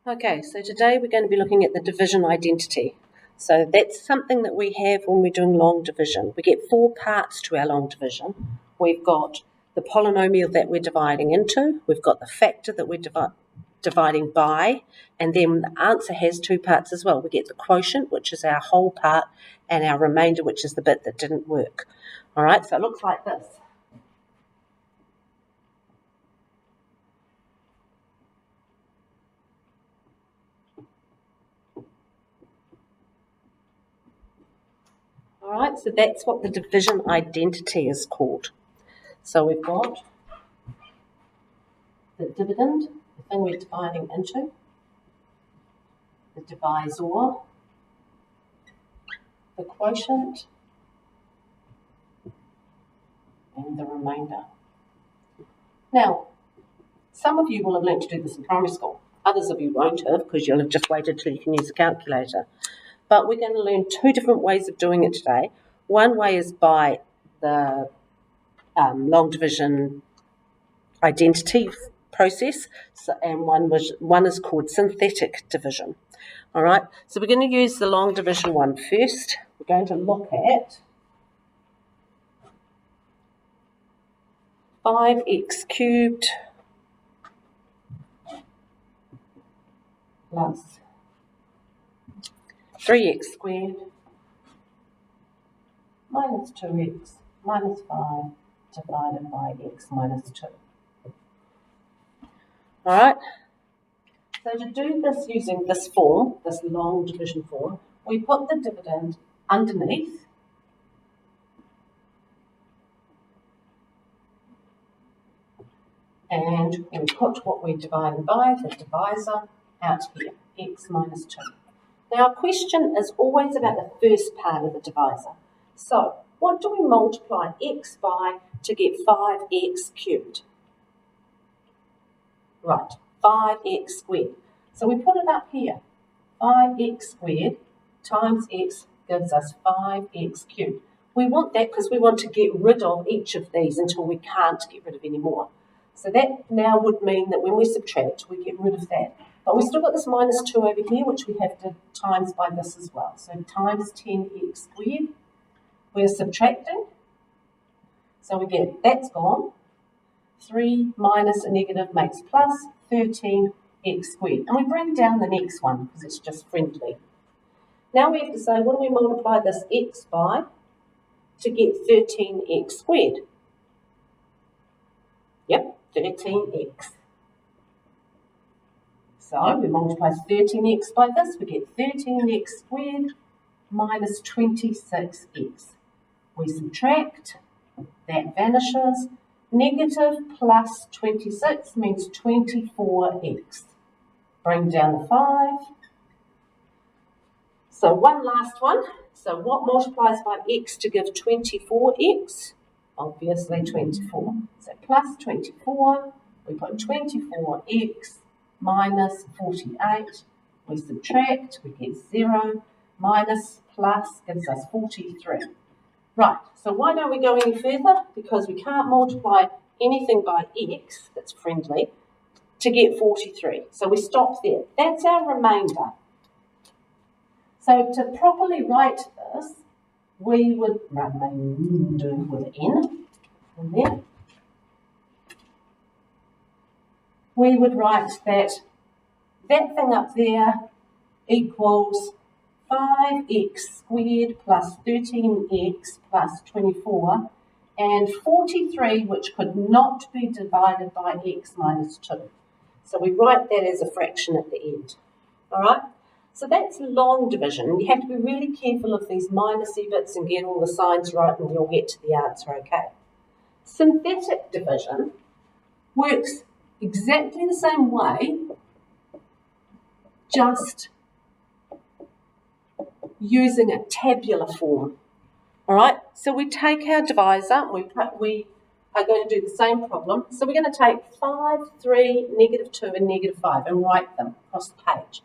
Okay, so today we're going to be looking at the division identity. So that's something that we have when we're doing long division. We get 4 parts to our long division. We've got the polynomial that we're dividing into, we've got the factor that we're dividing by, and then the answer has 2 parts as well. We get the quotient, which is our whole part, and our remainder, which is the bit that didn't work. All right, so it looks like this. All right, so that's what the division identity is called. So we've got the dividend, the thing we're dividing into, the divisor, the quotient, and the remainder. Now, some of you will have learned to do this in primary school. Others of you won't have, because you'll have just waited till you can use a calculator. But we're going to learn 2 different ways of doing it today. One way is by the long division identity process, and one is called synthetic division. All right, so we're going to use the long division one first. We're going to look at 5x cubed plus 3x squared minus 2x minus 5 divided by x minus 2. All right, so to do this using this form, this long division form, we put the dividend underneath and we put what we're dividing by, the divisor, out here, x minus 2. Now, our question is always about the first part of the divisor. So, what do we multiply x by to get 5x cubed? Right, 5x squared. So we put it up here. 5x squared times x gives us 5x cubed. We want that because we want to get rid of each of these until we can't get rid of any more. So that now would mean that when we subtract, we get rid of that. But we've still got this minus 2 over here, which we have to times by this as well. So times 10x squared. We're subtracting. So we get that's gone. 3 minus a negative makes plus 13x squared. And we bring down the next one because it's just friendly. Now we have to say, what do we multiply this x by to get 13x squared? Yep, 13x. So we multiply 13x by this, we get 13x squared minus 26x. We subtract, that vanishes. Negative plus 26 means 24x. Bring down the 5. So one last one. So what multiplies by x to give 24x? Obviously 24. So plus 24, we put 24x minus 48. We subtract, we get 0. Minus plus gives us 43. Right, so why don't we go any further? Because we can't multiply anything by x that's friendly to get 43. So we stop there. That's our remainder. So to properly write this, we would remainder with n in there. We would write that thing up there equals 5x squared plus 13x plus 24 and 43, which could not be divided by x minus 2. So we write that as a fraction at the end. All right? So that's long division. You have to be really careful of these minusy bits and get all the signs right and you'll get to the answer okay. Synthetic division works exactly the same way, just using a tabular form. All right, so we take our divisor, we are going to do the same problem. So we're going to take 5, 3, negative 2 and negative 5 and write them across the page.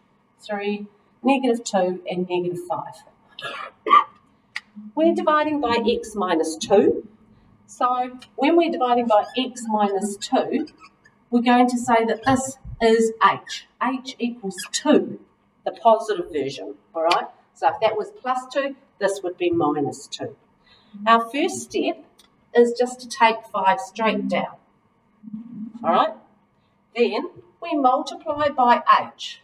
3, negative 2 and negative 5. We're dividing by x minus 2. So when we're dividing by x minus 2, we're going to say that this is h. h equals 2, the positive version, all right? So if that was plus 2, this would be minus 2. Our first step is just to take 5 straight down, all right? Then we multiply by h.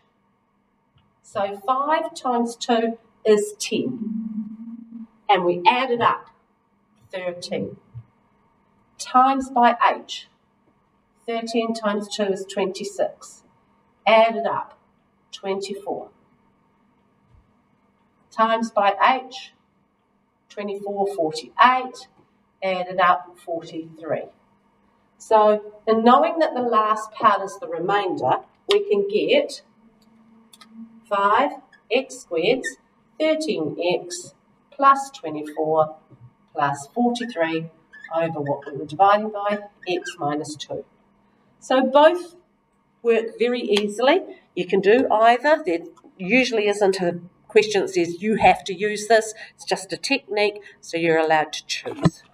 So 5 times 2 is 10. And we add it up, 13. Times by h. 13 times 2 is 26. Add it up, 24. Times by h, 24, 48. Add it up, 43. So, in knowing that the last part is the remainder, we can get 5x squared, 13x plus 24 plus 43 over what we were dividing by, x minus 2. So both work very easily. You can do either. There usually isn't a question that says you have to use this. It's just a technique, so you're allowed to choose.